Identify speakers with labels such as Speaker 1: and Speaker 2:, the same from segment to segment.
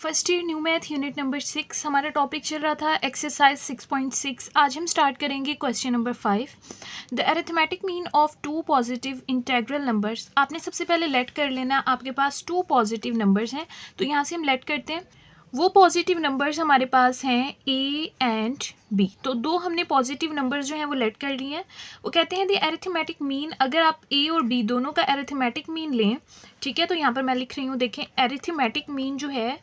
Speaker 1: First year new math unit number 6 हमारा topic चल रहा था एक्सरसाइज 6.6। आज हम स्टार्ट करेंगे question number 5। The arithmetic mean of two positive integral numbers. आपने सबसे पहले लेट कर लेना, आपके पास टू पॉजिटिव नंबर्स हैं तो यहाँ से हम लेट करते हैं। वो पॉजिटिव नंबर्स हमारे पास हैं ए एंड बी, तो दो हमने पॉजिटिव नंबर्स जो हैं वो लेट कर लिए हैं। वो कहते हैं द अरिथमेटिक मीन, अगर आप ए और बी दोनों का अरिथमेटिक मीन लें, ठीक है, तो यहाँ पर मैं लिख रही हूँ, देखें अरिथमेटिक मीन जो है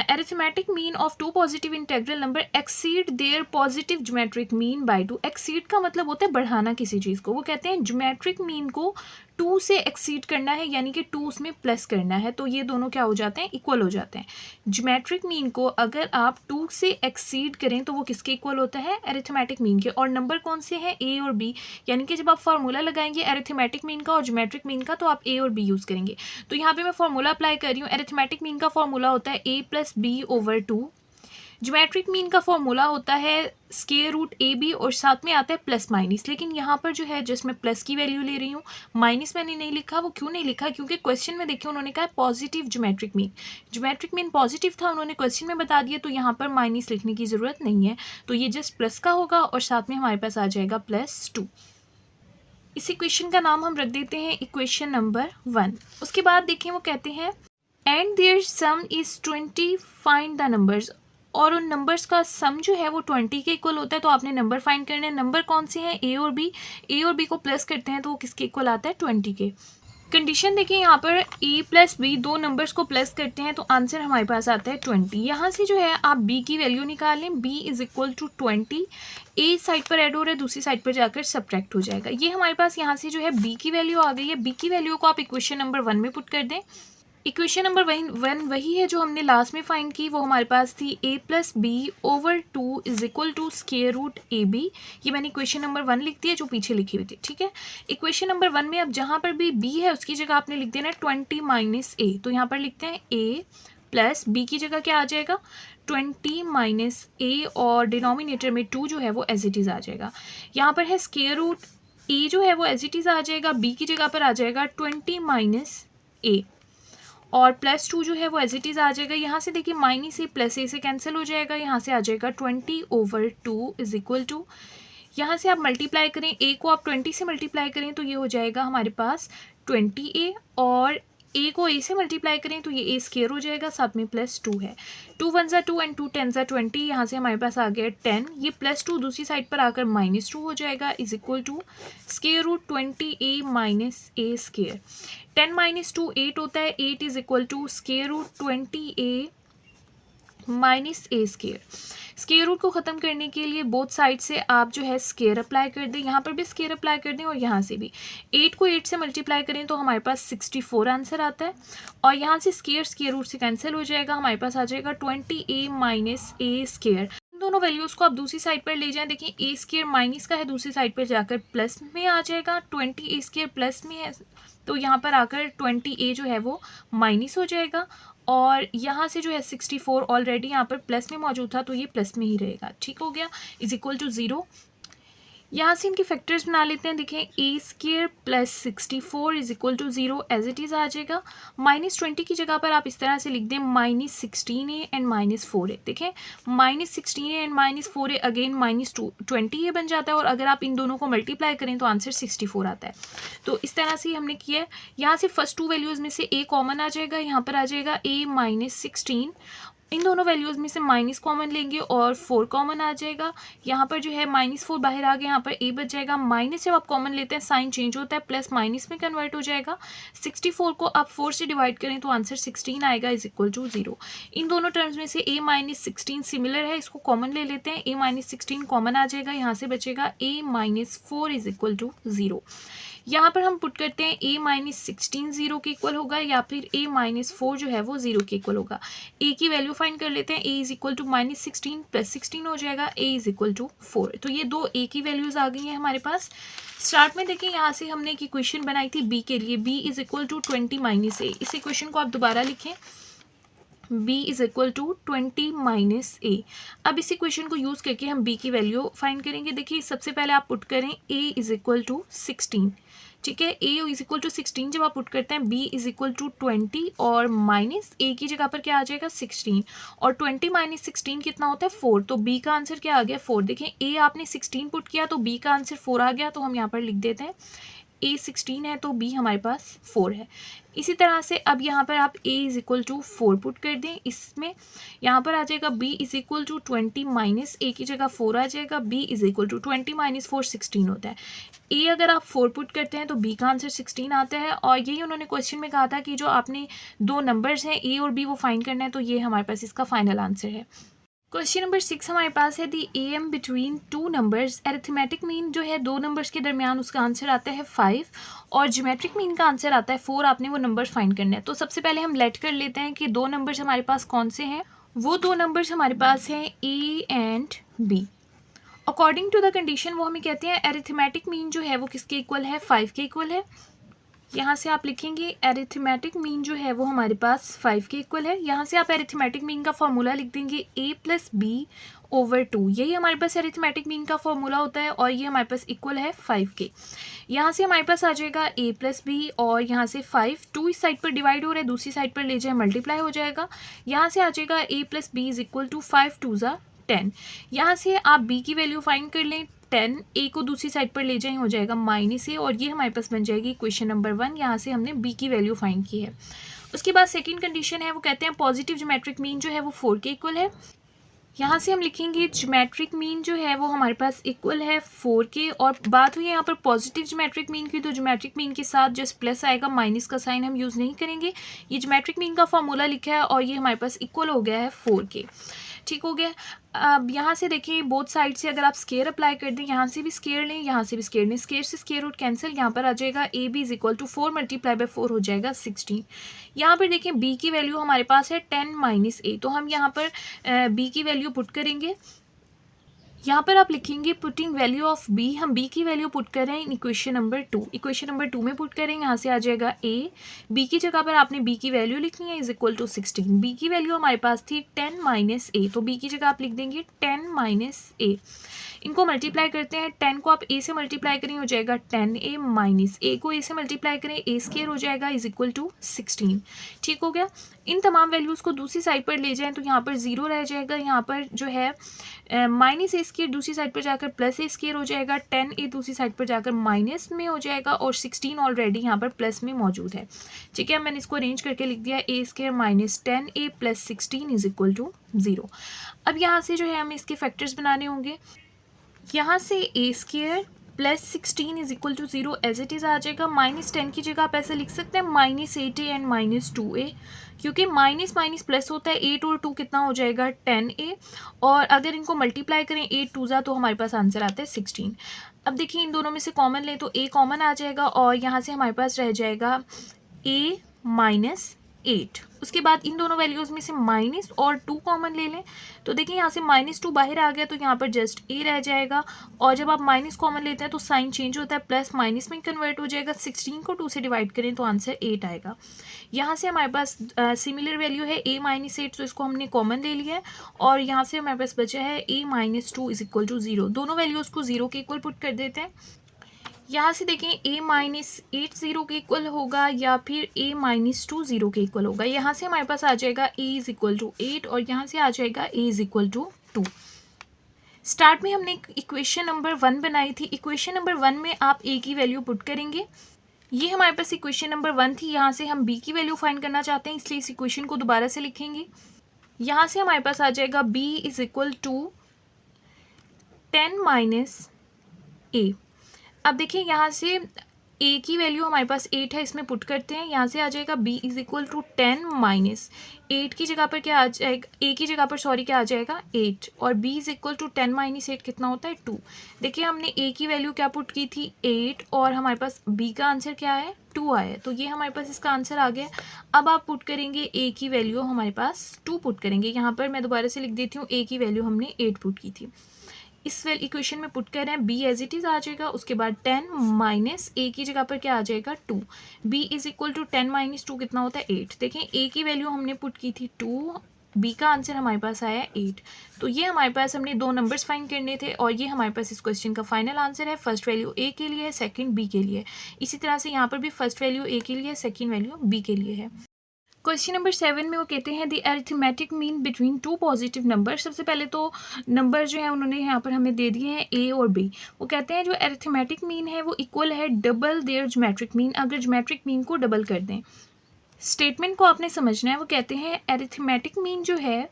Speaker 1: arithmetic mean of two positive integral number exceed their positive geometric mean by 2। exceed का मतलब होता है बढ़ाना किसी चीज़ को। वो कहते हैं geometric mean को 2 से एक्सीड करना है, यानी कि 2 उसमें प्लस करना है, तो ये दोनों क्या हो जाते हैं, इक्वल हो जाते हैं। ज्योमेट्रिक मीन को अगर आप 2 से एक्सीड करें तो वो किसके इक्वल होता है, अरिथमेटिक मीन के। और नंबर कौन से हैं, ए और बी, यानी कि जब आप फार्मूला लगाएंगे अरिथमेटिक मीन का और ज्योमेट्रिक मीन का तो आप ए और बी यूज़ करेंगे। तो यहाँ पे मैं फार्मूला अप्लाई कर रही हूँ। अरिथमेटिक मीन का फार्मूला होता है A plus B over 2। Geometric mean का फॉर्मूला होता है स्क्वायर रूट ए बी और साथ में आता है प्लस माइनस। लेकिन यहाँ पर जो है जस्ट मैं प्लस की वैल्यू ले रही हूँ, माइनस मैंने नहीं लिखा। वो क्यों नहीं लिखा, क्योंकि क्वेश्चन में देखिए उन्होंने कहा positive geometric mean, geometric mean positive था, उन्होंने क्वेश्चन में बता दिया, तो यहाँ पर माइनस लिखने की ज़रूरत नहीं है। तो ये जस्ट प्लस का होगा और साथ में हमारे पास आ जाएगा +2। इस इक्वेशन का नाम हम रख देते हैं इक्वेशन नंबर 1। उसके बाद देखें वो कहते हैं and their sum is 20, find the numbers. और उन नंबर्स का सम जो है वो 20 के इक्वल होता है, तो आपने नंबर फाइंड करने हैं। नंबर कौन से हैं, ए और बी। ए और बी को प्लस करते हैं तो वो किसके इक्वल आता है, 20 के। कंडीशन देखिए यहाँ पर ए प्लस बी, दो नंबर्स को प्लस करते हैं तो आंसर हमारे पास आता है 20। यहाँ से जो है आप बी की वैल्यू निकालें, B is equal to 20। A side पर ऐड हो रहा है, दूसरी साइड पर जाकर सब्ट्रैक्ट हो जाएगा। ये हमारे पास यहाँ से जो है बी की वैल्यू आ गई है। बी की वैल्यू को आप इक्वेशन नंबर 1 में पुट कर दें। इक्वेशन नंबर 1 वही है जो हमने लास्ट में फाइंड की, वो हमारे पास थी a plus B over 2 is equal to square root A B. ये मैंने इक्वेशन नंबर 1 लिख दिया जो पीछे लिखी हुई थी, ठीक है। इक्वेशन नंबर 1 में अब जहाँ पर भी b है उसकी जगह आपने लिख देना 20 माइनस a। तो यहाँ पर लिखते हैं a प्लस b की जगह क्या आ जाएगा, 20 माइनस a, और डिनोमिनेटर में 2 जो है वो एज इट इज़ आ जाएगा। यहाँ पर है स्क्वायर रूट a जो है वो एज इट इज़ आ जाएगा, b की जगह पर आ जाएगा 20 माइनस a, और +2 जो है वो एज इट इज़ आ जाएगा। यहाँ से देखिए माइनस ए प्लस ए से कैंसिल हो जाएगा, यहाँ से आ जाएगा 20/2 इज इक्वल टू, यहाँ से आप मल्टीप्लाई करें, ए को आप 20 से मल्टीप्लाई करें तो ये हो जाएगा हमारे पास 20a, और ए को ए से मल्टीप्लाई करें तो ये ए स्क्वायर हो जाएगा, साथ में +2 है। 2 × 1 = 2 एंड 2 × 10 = 20। यहाँ से हमारे पास आ गया 10, ये +2 दूसरी साइड पर आकर -2 हो जाएगा, is equal to square root 20a minus A square. 10 - 2 8 होता है, 8 is equal to square root 20a minus A square. Square root को ख़त्म करने के लिए बोथ साइड से आप जो है स्क्वायर अप्लाई कर दें, यहाँ पर भी स्क्वायर अप्लाई कर दें और यहाँ से भी। 8 को 8 से मल्टीप्लाई करें तो हमारे पास 64 आंसर आता है, और यहाँ से स्क्वायर रूट से कैंसिल हो जाएगा, हमारे पास आ जाएगा 20a माइनस ए स्क्वायर। दोनों वैल्यूज़ को आप दूसरी साइड पर ले जाएं, देखिए ए स्क्वायर माइनस का है, दूसरी साइड पर जाकर प्लस में आ जाएगा, 20a स्क्वायर प्लस में है तो यहाँ पर आकर 20a जो है वो माइनस हो जाएगा, और यहाँ से जो है 64 ऑलरेडी यहाँ पर प्लस में मौजूद था तो ये प्लस में ही रहेगा, ठीक हो गया, इज इक्वल टू 0। यहाँ से इनके फैक्टर्स बना लेते हैं, देखें A square plus 64 is equal to 0 as it is आ जाएगा। -20 की जगह पर आप इस तरह से लिख दें -16a एंड -4a। देखें -16a and -4a again -20a बन जाता है, और अगर आप इन दोनों को मल्टीप्लाई करें तो आंसर 64 आता है। तो इस तरह से हमने किया है। यहाँ से फर्स्ट 2 वैल्यूज़ में से a कॉमन आ जाएगा, यहाँ पर आ जाएगा a -16। इन दोनों वैल्यूज़ में से माइनस कॉमन लेंगे और 4 कॉमन आ जाएगा। यहाँ पर जो है -4 बाहर आ गया, यहाँ पर a बच जाएगा। माइनस जब आप कॉमन लेते हैं साइन चेंज होता है, प्लस माइनस में कन्वर्ट हो जाएगा। 64 को आप 4 से डिवाइड करें तो आंसर 16 आएगा, इज इक्वल टू 0। इन दोनों टर्म्स में से a -16 सिमिलर है, इसको कॉमन ले लेते हैं। a -16 कॉमन आ जाएगा, यहाँ से बचेगा a -4 इज इक्वल टू 0। यहाँ पर हम पुट करते हैं a -16 0 के इक्वल होगा, या फिर a -4 जो है वो 0 के इक्वल होगा। a की वैल्यू फाइंड कर लेते हैं, a इज इक्वल टू -16 + 16 हो जाएगा, a इज इक्वल टू 4। तो ये दो a की वैल्यूज़ आ गई हैं हमारे पास। स्टार्ट में देखिए यहाँ से हमने एक इक्वेशन बनाई थी b के लिए, b is equal to 20 - a। इस इक्वेशन को आप दोबारा लिखें, b is equal to 20 minus a। अब इस इक्वेशन को यूज़ करके हम b की वैल्यू फाइंड करेंगे। देखिए सबसे पहले आप पुट करें a इज इक्वल टू 16, ठीक है। a इज इक्वल टू 16 जब आप पुट करते हैं, b इज इक्वल टू 20 और माइनस a की जगह पर क्या आ जाएगा 16, और 20 माइनस 16 कितना होता है 4, तो b का आंसर क्या आ गया 4। देखें a आपने 16 पुट किया तो b का आंसर 4 आ गया, तो हम यहाँ पर लिख देते हैं a 16 है तो b हमारे पास 4 है। इसी तरह से अब यहाँ पर आप a is equal to 4 put कर दें, इसमें यहाँ पर आ जाएगा b is equal to 20 minus a की जगह 4 आ जाएगा, b is equal to 20 minus 4 16 होता है। a अगर आप 4 पुट करते हैं तो b का आंसर 16 आता है, और यही उन्होंने क्वेश्चन में कहा था कि जो आपने दो नंबर्स हैं a और b वो फाइंड करना है, तो ये हमारे पास इसका फाइनल आंसर है। क्वेश्चन नंबर 6 हमारे पास है दी am between two numbers, arithmetic mean जो है दो नंबर्स के दरमियान उसका आंसर आता है 5 और ज्योमेट्रिक मीन का आंसर आता है 4। आपने वो नंबर्स फाइंड करने हैं। तो सबसे पहले हम लेट कर लेते हैं कि दो नंबर्स हमारे पास कौन से हैं। वो दो नंबर्स हमारे पास हैं a and b। According to the condition वो हमें कहते हैं एरिथमेटिक मीन जो है वो किसके इक्वल है 5 के इक्वल है। यहाँ से आप लिखेंगे एरिथमेटिक मीन जो है वो हमारे पास 5 के इक्वल है। यहाँ से आप एरिथमेटिक मीन का फॉर्मूला लिख देंगे a प्लस बी ओवर 2, यही हमारे पास एरिथमेटिक मीन का फॉर्मूला होता है, और ये हमारे पास इक्वल है 5 के। यहाँ से हमारे पास आ जाएगा a प्लस बी, और यहाँ से 5 2 इस साइड पर डिवाइड हो रहा है, दूसरी साइड पर ले जाए मल्टीप्लाई हो जाएगा। यहाँ से आ जाएगा a plus B is equal to 5 2 ज़ा 10। यहाँ से आप b की वैल्यू फाइंड कर लें, 10 a को दूसरी साइड पर ले जाएं हो जाएगा माइनस a, और ये हमारे पास बन जाएगी इक्वेशन नंबर 1। यहाँ से हमने b की वैल्यू फाइंड की है। उसके बाद सेकंड कंडीशन है, वो कहते हैं पॉजिटिव ज्योमेट्रिक मीन जो है वो 4 के इक्वल है। यहाँ से हम लिखेंगे ज्योमेट्रिक मीन जो है वो हमारे पास इक्वल है 4 के, और बात हुई है यहाँ पर पॉजिटिव ज्योमेट्रिक मीन की, तो ज्योमेट्रिक मीन के साथ जस्ट प्लस आएगा, माइनस का साइन हम यूज़ नहीं करेंगे। ये ज्योमेट्रिक मीन का फॉर्मूला लिखा है और ये हमारे पास इक्वल हो गया है 4 के। ठीक हो गया। अब यहाँ से देखिए बोथ साइड से अगर आप स्केयर अप्लाई कर दें, यहाँ से भी स्केयर लें, यहाँ से भी स्केयर लें, स्केयर से स्केयर रूट कैंसिल, यहाँ पर आ जाएगा a b is equal to 4 multiply by 4 हो जाएगा 16। यहाँ पर देखिए b की वैल्यू हमारे पास है 10 माइनस a, तो हम यहाँ पर b की वैल्यू पुट करेंगे। यहाँ पर आप लिखेंगे पुटिंग वैल्यू ऑफ b, हम b की वैल्यू पुट कर रहे हैं in equation number 2, equation number 2 में पुट करेंगे। यहाँ से आ जाएगा a, b की जगह पर आपने b की वैल्यू लिखनी है इज इक्वल टू 16। b की वैल्यू हमारे पास थी 10 माइनस a, तो b की जगह आप लिख देंगे 10 माइनस a। इनको मल्टीप्लाई करते हैं, 10 को आप a से मल्टीप्लाई करें हो जाएगा 10a माइनस a को a से मल्टीप्लाई करें a स्क्वायर हो जाएगा इज इक्वल टू 16। ठीक हो गया। इन तमाम वैल्यूज़ को दूसरी साइड पर ले जाएं तो यहाँ पर 0 रह जाएगा, यहाँ पर जो है माइनस a स्क्वायर दूसरी साइड पर जाकर प्लस a स्क्वायर हो जाएगा, 10a दूसरी साइड पर जाकर माइनस में हो जाएगा, और 16 ऑलरेडी यहाँ पर प्लस में मौजूद है। ठीक है, मैंने इसको अरेंज करके लिख दिया a square minus 10a plus 16 is equal to 0। अब यहाँ से जो है हमें इसके फैक्टर्स बनाने होंगे। यहाँ से a square plus 16 is equal to 0 as it is आ जाएगा। माइनस 10 की जगह आप ऐसे लिख सकते हैं minus 8a and minus 2a, क्योंकि माइनस माइनस प्लस होता है, 8 और 2 कितना हो जाएगा 10a, और अगर इनको मल्टीप्लाई करें 8 2 तो हमारे पास आंसर आता है 16। अब देखिए इन दोनों में से कॉमन लें तो a कॉमन आ जाएगा, और यहाँ से हमारे पास रह जाएगा a माइनस 8। उसके बाद इन दोनों वैल्यूज़ में से माइनस और 2 कॉमन ले लें, तो देखिए यहाँ से -2 बाहर आ गया तो यहाँ पर जस्ट a रह जाएगा, और जब आप माइनस कॉमन लेते हैं तो साइन चेंज होता है, प्लस माइनस में कन्वर्ट हो जाएगा। 16 को 2 से डिवाइड करें तो आंसर 8 आएगा। यहाँ से हमारे पास सिमिलर वैल्यू है a माइनस 8, तो इसको हमने कॉमन ले लिया है, और यहाँ से हमारे पास बचा है a minus 2 is equal to 0। दोनों वैल्यूज़ को 0 के इक्वल पुट कर देते हैं। यहाँ से देखें a माइनस 8 0 के इक्वल होगा या फिर a माइनस 2 0 के इक्वल होगा। यहाँ से हमारे पास आ जाएगा a इज इक्वल टू 8, और यहाँ से आ जाएगा a is equal to 2। Start में हमने इक्वेशन नंबर 1 बनाई थी, इक्वेशन नंबर 1 में आप a की वैल्यू पुट करेंगे। ये हमारे पास इक्वेशन नंबर 1 थी, यहाँ से हम b की वैल्यू फाइंड करना चाहते हैं, इसलिए इस इक्वेशन को दोबारा से लिखेंगे। यहाँ से हमारे पास आ जाएगा b is equal to 10 minus a। अब देखिए यहाँ से a की वैल्यू हमारे पास 8 है, इसमें पुट करते हैं। यहाँ से आ जाएगा b is equal to 10 minus 8 की जगह पर क्या आ जाएगा, a की जगह पर सॉरी क्या आ जाएगा 8, और b is equal to 10 minus 8 कितना होता है 2। देखिए हमने a की वैल्यू क्या पुट की थी 8, और हमारे पास b का आंसर क्या है 2 आया है, तो ये हमारे पास इसका आंसर आ गया। अब आप पुट करेंगे a की वैल्यू हमारे पास 2 पुट करेंगे। यहाँ पर मैं दोबारा से लिख देती हूँ, a की वैल्यू हमने 8 पुट की थी, इस इक्वेशन में पुट कर रहे हैं, b एज इट इज़ आ जाएगा। उसके बाद 10 माइनस a की जगह पर क्या आ जाएगा 2, b is equal to 10 minus 2 कितना होता है 8। देखें a की वैल्यू हमने पुट की थी 2, बी का आंसर हमारे पास आया 8। तो ये हमारे पास हमने दो नंबर्स फाइंड करने थे और ये हमारे पास इस क्वेश्चन का फाइनल आंसर है। फर्स्ट वैल्यू ए के लिए है, सेकंड बी के लिए है। इसी तरह से यहाँ पर भी फर्स्ट वैल्यू ए के लिए है, सेकंड वैल्यू बी के लिए है। क्वेश्चन नंबर 7 में वो कहते हैं the arithmetic mean between two positive number. सबसे पहले तो नंबर जो है उन्होंने यहाँ पर हमें दे दिए हैं ए और बी। वो कहते हैं जो अरिथमेटिक मीन है वो इक्वल है डबल देयर ज्योमेट्रिक मीन, अगर ज्योमेट्रिक मीन को डबल कर दें। स्टेटमेंट को आपने समझना है। वो कहते हैं अरिथमेटिक मीन जो है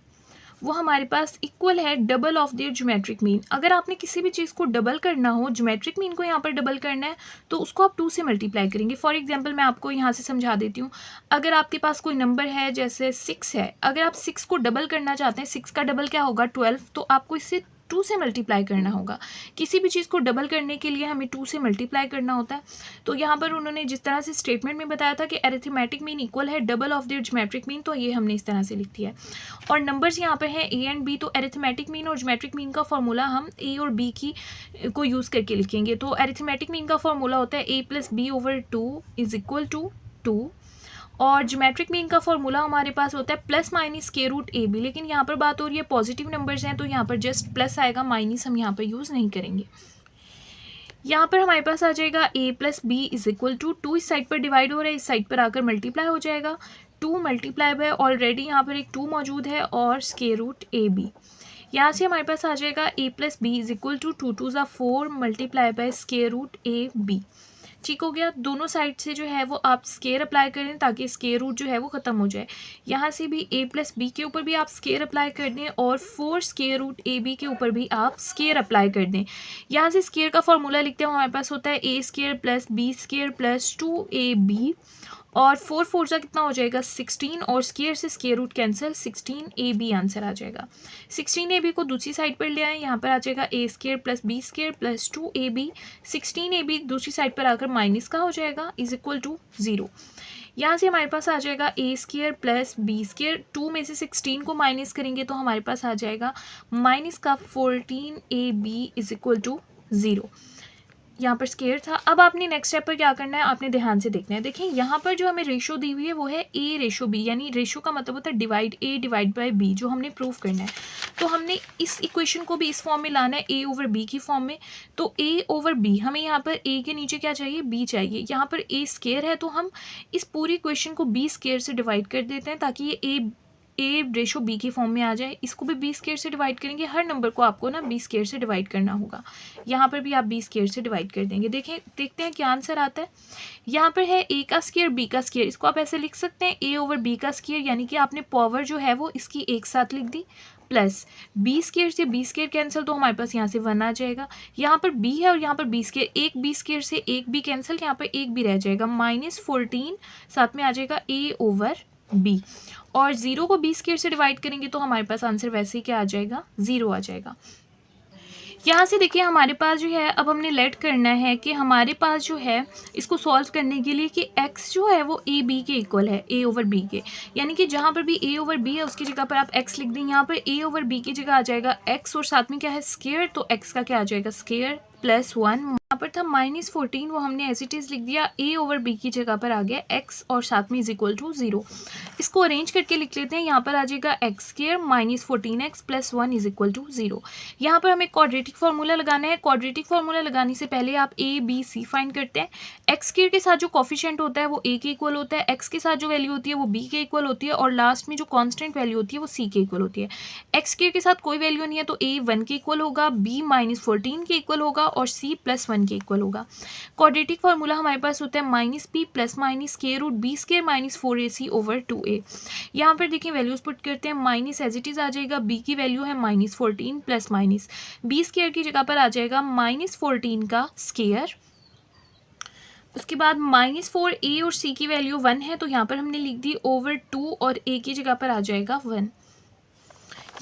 Speaker 1: वो हमारे पास इक्वल है double of their geometric mean. अगर आपने किसी भी चीज़ को डबल करना हो, ज्योमेट्रिक मीन को यहाँ पर डबल करना है, तो उसको आप 2 से मल्टीप्लाई करेंगे। फॉर एग्जांपल मैं आपको यहाँ से समझा देती हूँ। अगर आपके पास कोई नंबर है जैसे 6 है, अगर आप 6 को डबल करना चाहते हैं, 6 का डबल क्या होगा 12, तो आपको इससे 2 से मल्टीप्लाई करना होगा। किसी भी चीज़ को डबल करने के लिए हमें 2 से मल्टीप्लाई करना होता है। तो यहाँ पर उन्होंने जिस तरह से स्टेटमेंट में बताया था कि अरिथमेटिक मीन इक्वल है double of their geometric mean, तो ये हमने इस तरह से लिख दिया है। और नंबर्स यहाँ पर हैं ए एंड बी, तो अरिथमेटिक मीन और ज्योमेट्रिक मीन का फॉर्मूला हम ए और बी को यूज़ करके लिखेंगे। तो अरिथमेटिक मीन का फॉर्मूला होता है A plus B over 2 is equal to 2, और ज्योमेट्रिक मीन का फॉर्मूला हमारे पास होता है plus minus square root A B. लेकिन यहाँ पर बात हो रही है पॉजिटिव नंबर्स हैं, तो यहाँ पर जस्ट प्लस आएगा, माइनस हम यहाँ पर यूज़ नहीं करेंगे। यहाँ पर हमारे पास आ जाएगा a plus B is equal to 2, इस साइड पर डिवाइड हो रहा है, इस साइड पर आकर मल्टीप्लाई हो जाएगा। 2 मल्टीप्लाई बाय ऑलरेडी यहाँ पर एक 2 मौजूद है और स्क्वायर रूट ए बी। यहाँ से हमारे पास आ जाएगा a plus B is equal to 2 2 ज़ा 4 multiply by square root A B. ठीक हो गया। दोनों साइड से जो है वो आप स्केयर अप्लाई करें ताकि स्केयर रूट जो है वो ख़त्म हो जाए। यहाँ से भी a प्लस बी के ऊपर भी आप स्केयर अप्लाई कर दें और 4 स्केयर रूट ए बी के ऊपर भी आप स्केयर अप्लाई कर दें। यहाँ से स्केयर का फॉर्मूला लिखते हैं, हमारे पास होता है a square plus B square plus 2ab, और 4 4 सा कितना हो जाएगा 16, और स्केयर से square root cancel, 16ab answer आ जाएगा। 16ab को दूसरी साइड पर ले आए, यहाँ पर आ जाएगा a square plus B square plus 2ab। 16ab दूसरी साइड पर आकर माइनस का हो जाएगा इज इक्वल टू 0। यहाँ से हमारे पास आ जाएगा a square plus B square, 2 में से 16 को माइनस करेंगे तो हमारे पास आ जाएगा माइनस का 14ab इज इक्वल टू 0। यहाँ पर स्केयर था। अब आपने नेक्स्ट स्टेप पर क्या करना है, आपने ध्यान से देखना है। देखिए यहाँ पर जो हमें रेशो दी हुई है वो है ए रेशो बी, यानी रेशो का मतलब होता है divide A divide by B, जो हमने प्रूव करना है। तो हमने इस इक्वेशन को भी इस फॉर्म में लाना है, ए ओवर बी की फॉर्म में। तो ए ओवर बी, हमें यहाँ पर ए के नीचे क्या चाहिए, बी चाहिए। यहाँ पर ए स्केयर है तो हम इस पूरी इक्वेशन को बी स्केयर से डिवाइड कर देते हैं ताकि ये ए रेशो बी की फॉर्म में आ जाए। इसको भी बी स्केयर से डिवाइड करेंगे, हर नंबर को आपको ना बी स्केयर से डिवाइड करना होगा। यहाँ पर भी आप बी स्केयर से डिवाइड कर देंगे। देखते हैं क्या आंसर आता है। यहाँ पर है ए का स्केयर बी का स्केयर, इसको आप ऐसे लिख सकते हैं ए ओवर बी का स्केयर, यानी कि आपने पावर जो है वो इसकी एक साथ लिख दी, प्लस बी स्केयर से बी स्केयर कैंसिल, तो हमारे पास यहाँ से 1 आ जाएगा। यहाँ पर बी है और यहाँ पर बी स्केयर, एक बी स्केयर से एक बी कैंसिल, यहाँ पर एक भी रह जाएगा, -14 साथ में आ जाएगा ए ओवर बी। और 0 को बी स्केयर से डिवाइड करेंगे तो हमारे पास आंसर वैसे ही क्या आ जाएगा, 0 आ जाएगा। यहाँ से देखिए हमारे पास जो है, अब हमने लेट करना है कि हमारे पास जो है इसको सॉल्व करने के लिए कि x जो है वो ए बी के इक्वल है, ए ओवर बी के, यानी कि जहाँ पर भी ए ओवर बी है उसकी जगह पर आप x लिख दें। यहाँ पर ए ओवर बी की जगह आ जाएगा x और साथ में क्या है स्केयर, तो x का क्या आ जाएगा स्केयर प्लस 1। यहाँ पर था -14, वो हमने एज इट इज़ लिख दिया, ए ओवर बी की जगह पर आ गया x और साथ में इज इक्वल टू 0। इसको अरेंज करके लिख लेते हैं। यहाँ पर आ जाएगा X square -14x plus 1 is equal to 0। यहाँ पर हमें क्वाड्रेटिक फार्मूला लगाना है। क्वाड्रेटिक फार्मूला लगाने से पहले आप ए बी सी फाइंड करते हैं। एक्स स्केयर के साथ जो कॉफिशिएंट होता है वो ए के इक्वल होता है, एक्स के साथ जो वैल्यू होती है वो बी के इक्वल होती है, और लास्ट में जो कॉन्स्टेंट वैल्यू होती है वो सी के इक्वल होती है। एक्स स्केयर के साथ कोई वैल्यू नहीं है तो ए 1 के इक्वल होगा, बी -14 के इक्वल होगा और सी +1 के इक्वल होगा। क्वाड्रेटिक फार्मूला हमारे पास होता है -p plus minus square root B square -4ac over 2a। यहाँ पर देखिए वैल्यूज पुट करते हैं, माइनस एज इट इज आ जाएगा, बी की वैल्यू है -14 प्लस माइनस बी स्केयर की जगह पर आ जाएगा -14 का स्केयर। उसके बाद -4 ए और सी की वैल्यू 1 है तो यहाँ पर हमने लिख दी ओवर 2 और ए की जगह पर आ जाएगा 1।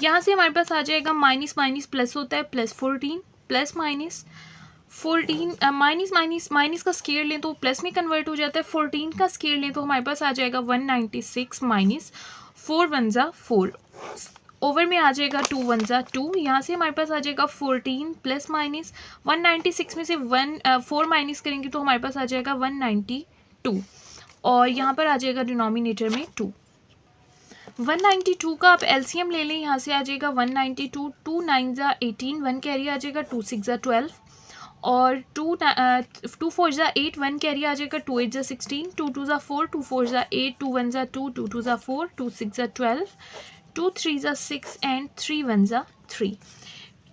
Speaker 1: यहाँ से हमारे पास आ जाएगा माइनस माइनस प्लस होता है +14 प्लस -14 माइनस का स्केयर लें तो प्लस में कन्वर्ट हो जाता है, 14 का स्केयर लें तो हमारे पास आ जाएगा 196 माइनस 4 1 ज़ा 4, ओवर में आ जाएगा 2 1 ज़ा 2। यहाँ से हमारे पास आ जाएगा 14 प्लस माइनस 196 में से 4 माइनस करेंगे तो हमारे पास आ जाएगा 192, और यहाँ पर आ जाएगा डिनोमिनेटर में 2। 192 का आप एलसीएम ले लें, यहाँ से आ जाएगा 192, 2 9 ज़ा 18, 1 कैरी आ जाएगा, 2 6 ज़ा 12 और 2 4 ज़ा 8, 1 कैरी आ जाएगा, 2 8 ज़ा 16, 2 2 ज़ा 4, 2 4 ज़ा 8, 2 1 ज़ा 2, 2 2 ज़ा 4, 2 6 ज़ा 12, 2 3 ज़ा 6 एंड 3 1 ज़ा 3।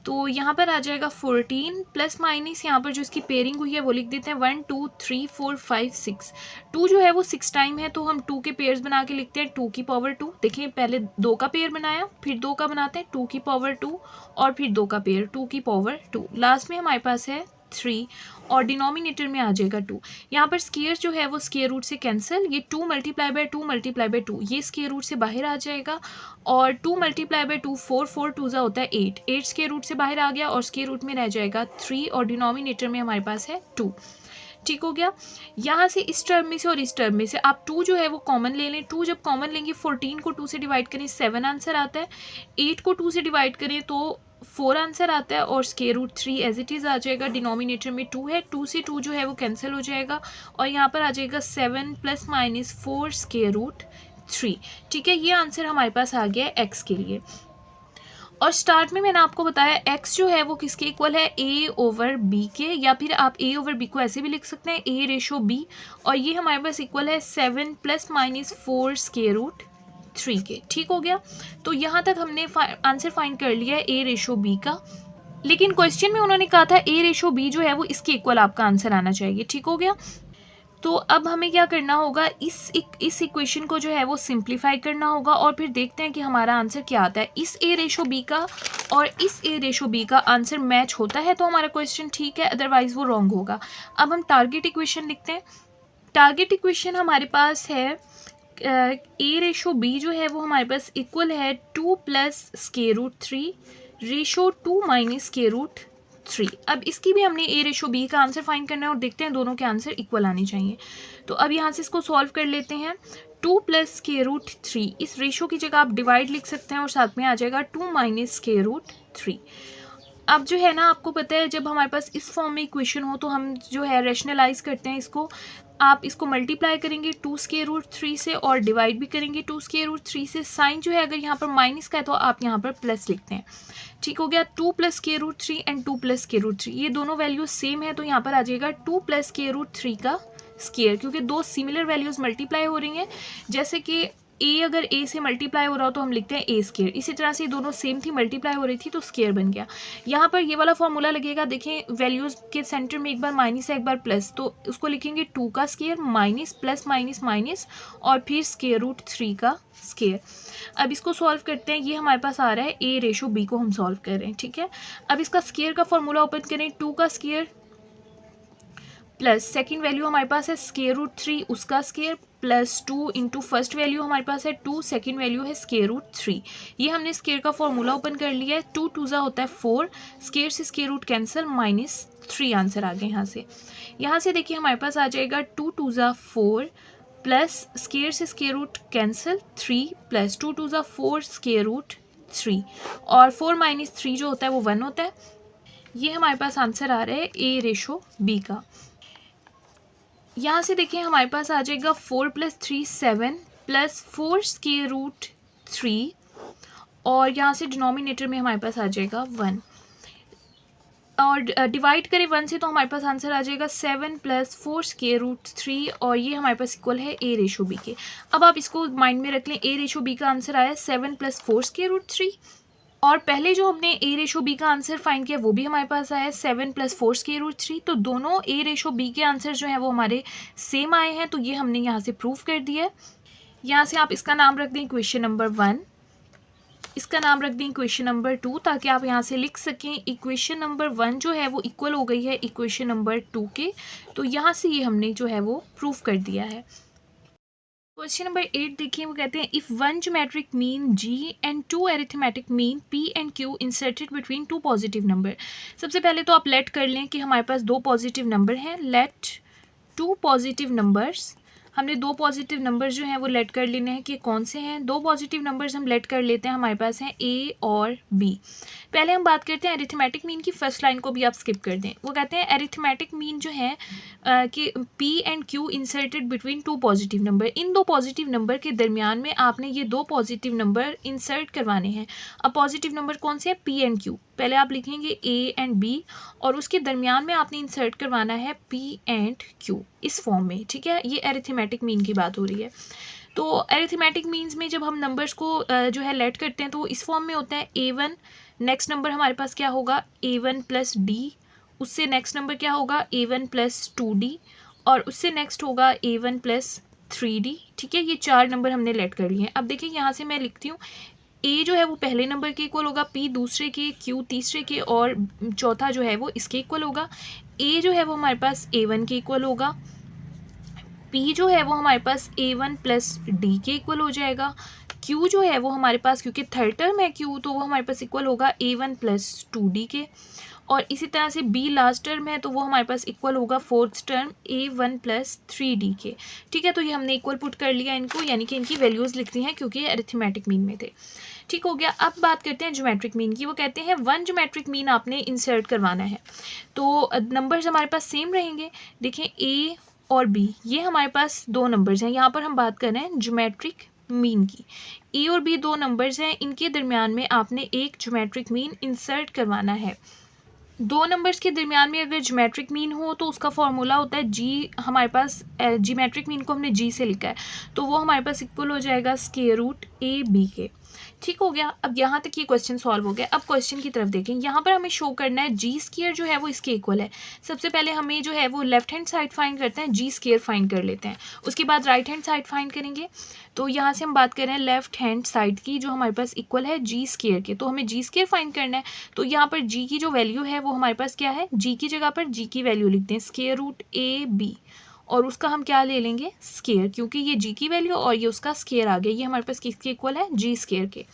Speaker 1: तो यहाँ पर आ जाएगा 14 प्लस माइनस, यहाँ पर जो इसकी पेयरिंग हुई है वो लिख देते हैं 1 2 3 4 5 6। 2 जो है वो 6 टाइम है, तो हम 2 के पेयर्स बना के लिखते हैं 2 की पावर 2। देखिए पहले 2 का पेयर बनाया, फिर 2 का बनाते हैं 2 की पावर 2 और फिर 2 का पेयर 2 की पावर 2। लास्ट में हमारे पास है 3 और डिनोमिनेटर में आ जाएगा 2। यहाँ पर स्क्वायर जो है वो स्क्वायर रूट से कैंसिल, ये 2 मल्टीप्लाई बाय 2 मल्टीप्लाई बाय 2 ये स्क्वायर रूट से बाहर आ जाएगा और 2 मल्टीप्लाई बाय 2 4 4 2 ज़ा होता है 8, 8 स्क्वायर रूट से बाहर आ गया और स्क्वायर रूट में रह जाएगा 3 और डिनोमिनेटर में हमारे पास है 2। ठीक हो गया। यहाँ से इस टर्म में से और इस टर्म में से आप 2 जो है वो कॉमन ले लें। 2 जब कॉमन लेंगे 14 को 2 से डिवाइड करें 7 आंसर आता है, 8 को 2 से डिवाइड करें तो 4 आंसर आता है और square root 3 as it is आ जाएगा। डिनोमिनेटर में 2 है, 2 से 2 जो है वो कैंसिल हो जाएगा और यहाँ पर आ जाएगा 7 प्लस माइनस 4 स्क्वायर रूट 3। ठीक है, ये आंसर हमारे पास आ गया एक्स के लिए। और स्टार्ट में मैंने आपको बताया x जो है वो किसके इक्वल है, a ओवर b के, या फिर आप a ओवर b को ऐसे भी लिख सकते हैं a रेशो b, और ये हमारे पास इक्वल है 7 प्लस माइनस 4 स्क्वायर रूट 3 के। ठीक हो गया। तो यहाँ तक हमने आंसर फाइंड कर लिया है a रेशो b का, लेकिन क्वेश्चन में उन्होंने कहा था a रेशो b जो है वो इसके इक्वल आपका आंसर आना चाहिए। ठीक हो गया। तो अब हमें क्या करना होगा, इस इक्वेशन को जो है वो सिंप्लीफाई करना होगा और फिर देखते हैं कि हमारा आंसर क्या आता है। इस a रेशो b का और इस a रेशो b का आंसर मैच होता है तो हमारा क्वेश्चन ठीक है, अदरवाइज वो रॉन्ग होगा। अब हम टारगेट इक्वेशन लिखते हैं। टारगेट इक्वेशन हमारे पास है a रेशो b जो है वो हमारे पास इक्वल है 2 plus square root 3 ratio 2 minus square root 3। अब इसकी भी हमने a रेशो b का आंसर फाइंड करना है और देखते हैं दोनों के आंसर इक्वल आने चाहिए। तो अब यहाँ से इसको सॉल्व कर लेते हैं। 2 प्लस स्क्वायर रूट 3, इस रेशो की जगह आप डिवाइड लिख सकते हैं और साथ में आ जाएगा 2 माइनस स्क्वायर रूट 3। अब जो है ना, आपको पता है जब हमारे पास इस फॉर्म में इक्वेशन हो तो हम जो है रैशनलाइज करते हैं इसको। आप इसको मल्टीप्लाई करेंगे 2 स्क्वायर रूट 3 से और डिवाइड भी करेंगे 2 स्क्वायर रूट 3 से। साइन जो है अगर यहाँ पर माइनस का है तो आप यहाँ पर प्लस लिखते हैं। ठीक हो गया। 2 plus square root 3 and 2 plus square root 3, ये दोनों वैल्यूज सेम है तो यहाँ पर आ जाएगा 2 प्लस स्क्वायर रूट 3 का स्क्वायर, क्योंकि दो सिमिलर वैल्यूज मल्टीप्लाई हो रही हैं। जैसे कि a अगर a से मल्टीप्लाई हो रहा हो तो हम लिखते हैं a स्क्वायर, इसी तरह से दोनों सेम थी, मल्टीप्लाई हो रही थी तो स्क्वायर बन गया। यहाँ पर ये वाला फॉर्मूला लगेगा। देखें वैल्यूज के सेंटर में एक बार माइनस है एक बार प्लस, तो उसको लिखेंगे 2 का square minus plus minus minus और फिर स्क्वायर रूट 3 का स्क्वायर। अब इसको सॉल्व करते हैं। ये हमारे पास आ रहा है a रेशो b को हम सॉल्व कर रहे हैं। ठीक है, अब इसका स्क्वायर का फॉर्मूला ओपन करें। 2 का स्क्वायर प्लस सेकेंड वैल्यू हमारे पास है स्क्वायर रूट 3 उसका square plus 2 into first value हमारे पास है 2, सेकेंड वैल्यू है स्क्वायर रूट 3। ये हमने स्क्वायर का फॉर्मूला ओपन कर लिया है। 2 2 ज़ा होता है 4, स्क्वायर से square root cancel minus 3 answer आ गए। यहाँ से देखिए हमारे पास आ जाएगा 2 2 ज़ा 4 प्लस स्क्वायर से स्क्वायर रूट कैंसिल 3 प्लस 2 2 ज़ा 4 स्क्वायर रूट 3 और 4 माइनस 3 जो होता है वो 1 होता है। ये हमारे पास आंसर आ रहा है a रेशो b का। यहाँ से देखिए हमारे पास आ जाएगा 4 प्लस 3 7 प्लस 4 स्क्वायर रूट 3 और यहाँ से डिनोमिनेटर में हमारे पास आ जाएगा 1 और डिवाइड करें 1 से तो हमारे पास आंसर आ जाएगा 7 प्लस 4 स्क्वायर रूट 3 और ये हमारे पास इक्वल है a रेशो b के। अब आप इसको माइंड में रख लें, a रेशो b का आंसर आया 7 प्लस 4 स्क्वायर रूट 3 और पहले जो हमने a रेशो b का आंसर फाइंड किया वो भी हमारे पास आया 7 प्लस 4 स्क्वायर रूट 3। तो दोनों a रेशो b के आंसर जो है वो हमारे सेम आए हैं, तो ये हमने यहाँ से प्रूव कर दिया है। यहाँ से आप इसका नाम रख दें इक्वेशन नंबर 1, इसका नाम रख दें इक्वेशन नंबर 2, ताकि आप यहाँ से लिख सकें इक्वेशन नंबर 1 जो है वो इक्वल हो गई है इक्वेशन नंबर 2 के। तो यहाँ से ये हमने जो है वो प्रूव कर दिया है। क्वेश्चन नंबर 8 देखिए, वो कहते हैं if one geometric mean g and 2 arithmetic mean p and q inserted between 2 positive number. सबसे पहले तो आप लेट कर लें कि हमारे पास 2 पॉजिटिव नंबर हैं। लेट 2 पॉजिटिव नंबर्स हमने दो पॉजिटिव नंबर्स जो हैं वो लेट कर लेने हैं कि कौन से हैं। दो पॉजिटिव नंबर्स हम लेट कर लेते हैं, हमारे पास हैं ए और बी। पहले हम बात करते हैं अरिथमेटिक मीन की। फर्स्ट लाइन को भी आप स्किप कर दें। वो कहते हैं अरिथमेटिक मीन जो है कि P and Q inserted between two positive number. इन दो पॉजिटिव नंबर के दरमियान में आपने ये दो पॉजिटिव नंबर इंसर्ट करवाने हैं। अब पॉजिटिव नंबर कौन से हैं? P and Q. पहले आप लिखेंगे ए एंड बी और उसके दरमियान में आपने इंसर्ट करवाना है पी एंड क्यू इस फॉर्म में, ठीक है। ये अरिथमेटिक मीन की बात हो रही है। तो अरिथमेटिक मीन्स में जब हम नंबर्स को जो है लेट करते हैं तो इस फॉर्म में होता है A1, नेक्स्ट नंबर हमारे पास क्या होगा A1 प्लस डी, उससे नेक्स्ट नंबर क्या होगा A1 प्लस 2D और उससे नेक्स्ट होगा A1 प्लस 3D, ठीक है। ये चार नंबर हमने लेट कर लिए हैं। अब देखिए यहाँ से मैं लिखती हूँ ए जो है वो पहले नंबर के इक्वल होगा, पी दूसरे के, क्यू तीसरे के और चौथा जो है वो इसके इक्वल होगा। ए जो है वो हमारे पास A1 के इक्वल होगा, पी जो है वो हमारे पास A1 प्लस डी के इक्वल हो जाएगा, क्यू जो है वो हमारे पास क्योंकि थर्ड टर्म है क्यू तो वो हमारे पास इक्वल होगा A1 प्लस 2D के, और इसी तरह से बी लास्ट टर्म है तो वो हमारे पास इक्वल होगा fourth term A1 plus 3D के, ठीक है। तो ये हमने इक्वल पुट कर लिया इनको, यानी कि इनकी वैल्यूज़ लिखती हैं क्योंकि ये अरिथमेटिक मीन में थे, ठीक हो गया। अब बात करते हैं ज्योमेट्रिक मीन की। वो कहते हैं वन ज्योमेट्रिक मीन आपने इंसर्ट करवाना है। तो नंबर्स हमारे पास सेम रहेंगे। देखें ए और बी ये हमारे पास दो नंबर्स हैं। यहाँ पर हम बात कर रहे हैं ज्योमेट्रिक मीन की। ए और बी दो नंबर्स हैं, इनके दरमियान में आपने एक ज्योमेट्रिक मीन इंसर्ट करवाना है। दो नंबर्स के दरमियान में अगर ज्योमेट्रिक मीन हो तो उसका फॉर्मूला होता है जी, हमारे पास ज्योमेट्रिक मीन को हमने जी से लिखा है तो वो हमारे पास इक्वल हो जाएगा स्क्वायर रूट ए बी के, ठीक हो गया। अब यहाँ तक ये क्वेश्चन सॉल्व हो गया। अब क्वेश्चन की तरफ देखें। यहाँ पर हमें शो करना है जी स्क्वायर जो है वो इसके इक्वल है। सबसे पहले हमें जो है वो लेफ्ट हैंड साइड फाइंड करते हैं, जी स्क्वायर फाइंड कर लेते हैं, उसके बाद राइट हैंड साइड फाइंड करेंगे। तो यहाँ से हम बात कर रहे हैं लेफ्ट हैंड साइड की जो हमारे पास इक्वल है जी स्क्वायर के, तो हमें जी स्क्वायर फाइंड करना है। तो यहाँ पर जी की जो वैल्यू है वो हमारे पास क्या है, जी की जगह पर जी की वैल्यू लिखते हैं स्क्वायर रूट ए बी और उसका हम क्या ले लेंगे स्क्वायर, क्योंकि ये जी की वैल्यू और ये उसका स्क्वायर आ गया। ये हमारे पास किसके इक्वल है, जी स्क्वायर के।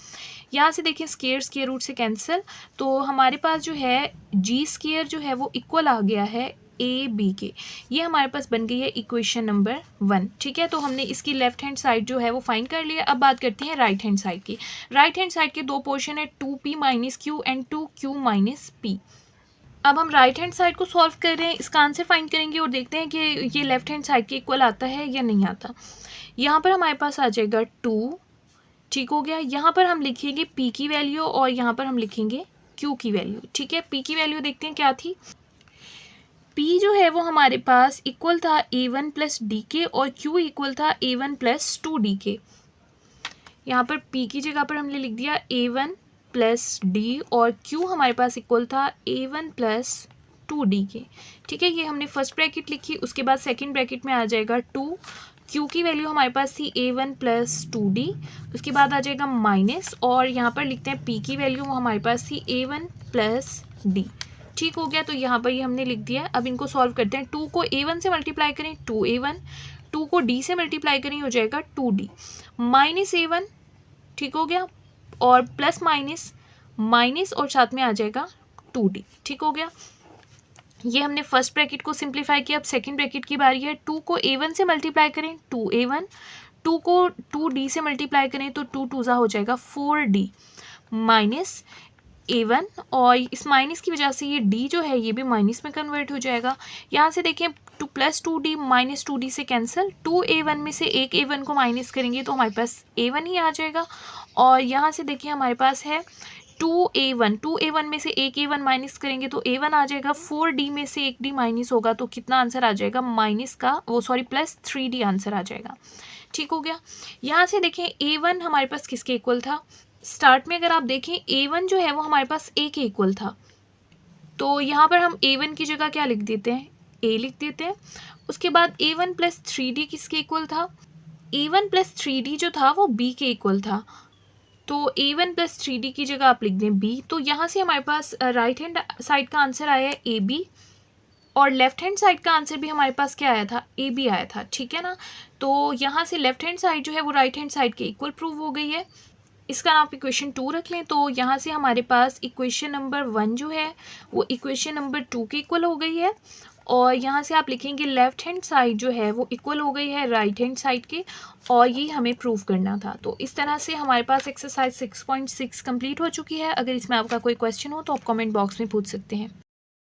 Speaker 1: यहाँ से देखें स्क्वायर स्क्वायर रूट से कैंसिल, तो हमारे पास जो है जी स्क्वायर जो है वो इक्वल आ गया है ए बी के। ये हमारे पास बन गई है इक्वेशन नंबर 1, ठीक है। तो हमने इसकी लेफ्ट हैंड साइड जो है वो फाइंड कर लिया। अब बात करते हैं राइट हैंड साइड की। राइट हैंड साइड के दो पोर्शन है 2p minus Q and 2q minus P. अब हम राइट हैंड साइड को सॉल्व कर रहे हैं, इसका आंसर फाइंड करेंगे और देखते हैं कि ये लेफ्ट हैंड साइड के इक्वल आता है या नहीं आता। यहाँ पर हमारे पास आ जाएगा 2, ठीक हो गया। यहाँ पर हम लिखेंगे p की वैल्यू और यहाँ पर हम लिखेंगे q की वैल्यू, ठीक है। p की वैल्यू देखते हैं क्या थी। p जो है वो हमारे पास इक्वल था a1 प्लस डी के और q इक्वल था a1 प्लस 2d के। यहाँ पर p की जगह पर हमने लिख दिया a1 प्लस डी और q हमारे पास इक्वल था a1 प्लस 2d के, ठीक है। ये हमने फर्स्ट ब्रैकेट लिखी, उसके बाद सेकंड ब्रैकेट में आ जाएगा 2, q की वैल्यू हमारे पास थी a1 प्लस 2d, उसके बाद आ जाएगा माइनस और यहाँ पर लिखते हैं p की वैल्यू वो हमारे पास थी a1 प्लस d, ठीक हो गया। तो यहाँ पर ये हमने लिख दिया। अब इनको सॉल्व करते हैं। 2 को a1 से मल्टीप्लाई करें 2a1, 2 को d से मल्टीप्लाई करें हो जाएगा 2d माइनस a1, ठीक हो गया, और प्लस माइनस माइनस और साथ में आ जाएगा 2d, ठीक हो गया। ये हमने फर्स्ट ब्रैकेट को सिंप्लीफाई किया। अब सेकंड ब्रैकेट की बारी है। 2 को a1 से मल्टीप्लाई करें 2a1, 2 को 2d से मल्टीप्लाई करें तो 2 2 हो जाएगा 4d माइनस a1 और इस माइनस की वजह से ये d जो है ये भी माइनस में कन्वर्ट हो जाएगा। यहाँ से देखें 2 प्लस 2d माइनस 2d से कैंसिल, 2a1 में से एक a1 को माइनस करेंगे तो हमारे पास a1 ही आ जाएगा। और यहाँ से देखिए हमारे पास है 2a1 में से एक a1 माइनस करेंगे तो a1 आ जाएगा, 4d में से एक d माइनस होगा तो कितना आंसर आ जाएगा माइनस का प्लस 3d आंसर आ जाएगा, ठीक हो गया। यहाँ से देखें a1 हमारे पास किसके इक्वल था। स्टार्ट में अगर आप देखें a1 जो है वो हमारे पास a के इक्वल था, तो यहाँ पर हम a1 की जगह क्या लिख देते हैं, a लिख देते हैं। उसके बाद a1 प्लस 3d किसके इक्वल था, a1 प्लस 3d जो था वो b के इक्वल था, तो a1 प्लस 3d की जगह आप लिख दें b। तो यहाँ से हमारे पास राइट हैंड साइड का आंसर आया है ab और लेफ्ट हैंड साइड का आंसर भी हमारे पास क्या आया था, ab आया था, ठीक है ना। तो यहाँ से लेफ्ट हैंड साइड जो है वो राइट हैंड साइड के इक्वल प्रूव हो गई है। इसका आप इक्वेशन 2 रख लें तो यहाँ से हमारे पास इक्वेशन नंबर 1 जो है वो इक्वेशन नंबर 2 के इक्वल हो गई है और यहाँ से आप लिखेंगे लेफ़्ट हैंड साइड जो है वो इक्वल हो गई है राइट हैंड साइड के, और ये हमें प्रूव करना था। तो इस तरह से हमारे पास एक्सरसाइज 6.6 कंप्लीट हो चुकी है। अगर इसमें आपका कोई क्वेश्चन हो तो आप कमेंट बॉक्स में पूछ सकते हैं।